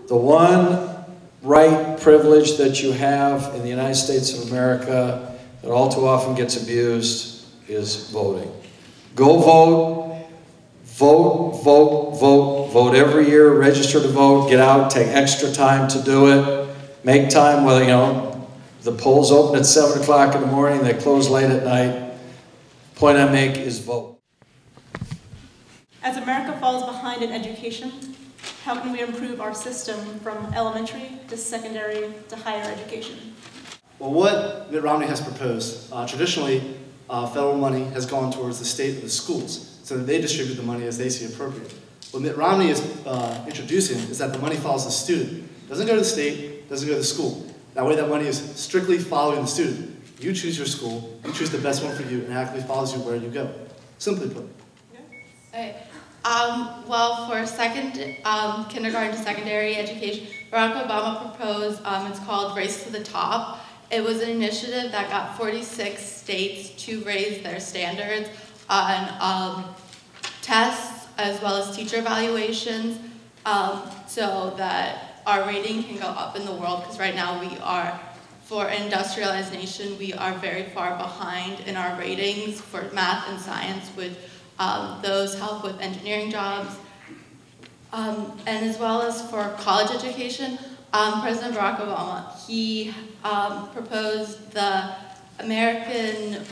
The one right, privilege that you have in the United States of America that all too often gets abused is voting. Go vote, vote, vote, vote, vote every year, register to vote, get out, take extra time to do it, make time, whether, you know, the polls open at 7 o'clock in the morning, they close late at night. Point I make is vote. As America falls behind in education, how can we improve our system from elementary to secondary to higher education? Well, what Mitt Romney has proposed, traditionally, federal money has gone towards the state or the schools, so that they distribute the money as they see appropriate. What Mitt Romney is introducing is that the money follows the student. It doesn't go to the state, doesn't go to the school. That way that money is strictly following the student. You choose your school, you choose the best one for you, and it actually follows you where you go. Simply put. Okay. Well, for kindergarten to secondary education, Barack Obama proposed, it's called Race to the Top. It was an initiative that got 46 states to raise their standards on tests as well as teacher evaluations so that our rating can go up in the world, because right now we are, for an industrialized nation, we are very far behind in our ratings for math and science, which those help with engineering jobs. And as well as for college education, President Barack Obama, he proposed the American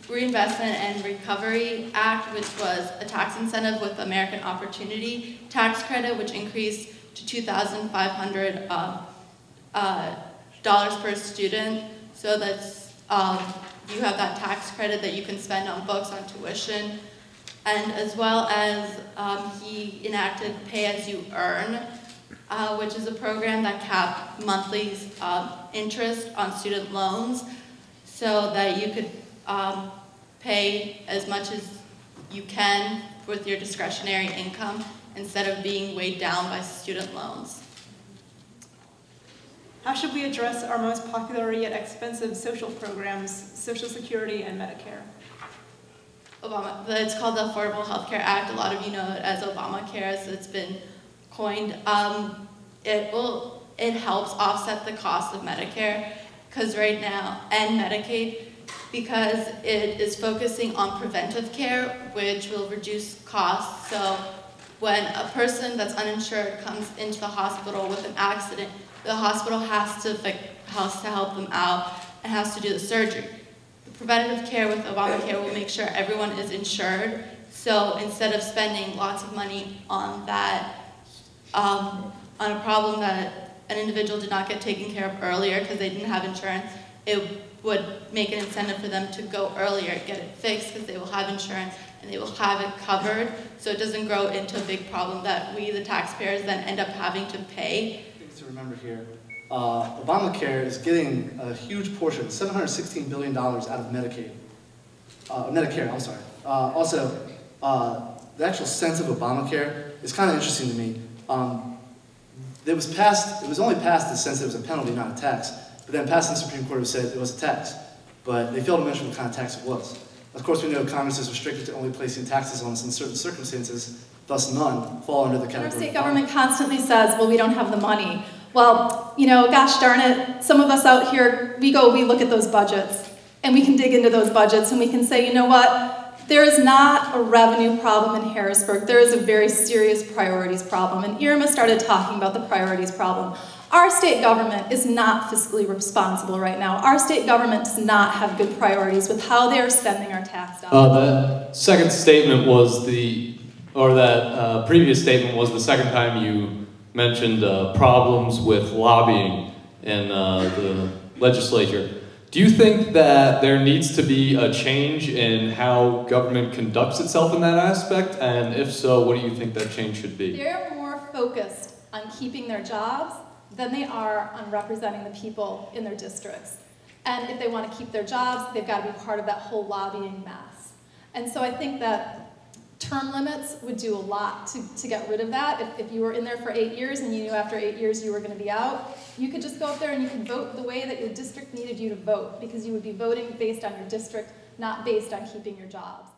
Reinvestment and Recovery Act, which was a tax incentive with American Opportunity Tax Credit, which increased to $2,500 per student. So that's, you have that tax credit that you can spend on books, on tuition. And as well as he enacted Pay As You Earn, which is a program that capped monthly interest on student loans so that you could pay as much as you can with your discretionary income instead of being weighed down by student loans. How should we address our most popular yet expensive social programs, Social Security and Medicare? It's called the Affordable Health Care Act. A lot of you know it as Obamacare, as it's been coined. It helps offset the cost of Medicare, because right now, and Medicaid, because it is focusing on preventive care, which will reduce costs. So when a person that's uninsured comes into the hospital with an accident, the hospital has to help them out and has to do the surgery. Preventative care with Obamacare will make sure everyone is insured. So instead of spending lots of money on that, on a problem that an individual did not get taken care of earlier because they didn't have insurance, it would make an incentive for them to go earlier, get it fixed, because they will have insurance and they will have it covered, so it doesn't grow into a big problem that we, the taxpayers, then end up having to pay. Things to remember here. Obamacare is getting a huge portion, $716 billion out of Medicaid. Medicare, I'm sorry. Also, the actual sense of Obamacare is kind of interesting to me. It was only passed in the sense that it was a penalty, not a tax, but then passed in the Supreme Court, who said it was a tax. But they failed to mention what kind of tax it was. Of course, we know Congress is restricted to only placing taxes on us in certain circumstances, thus none fall under the category. Our state government constantly says, well, we don't have the money. Well, you know, gosh darn it, some of us out here, we look at those budgets, and we can dig into those budgets, and we can say, you know what, there is not a revenue problem in Harrisburg, there is a very serious priorities problem, and Irma started talking about the priorities problem. Our state government is not fiscally responsible right now. Our state government does not have good priorities with how they are spending our tax dollars. That second statement was that previous statement was the second time you mentioned problems with lobbying in the legislature. Do you think that there needs to be a change in how government conducts itself in that aspect? And if so, what do you think that change should be? They're more focused on keeping their jobs than they are on representing the people in their districts. And if they want to keep their jobs, they've got to be part of that whole lobbying mess. And so I think that term limits would do a lot to get rid of that. If you were in there for 8 years and you knew after 8 years you were going to be out, you could just go up there and you could vote the way that your district needed you to vote, because you would be voting based on your district, not based on keeping your jobs.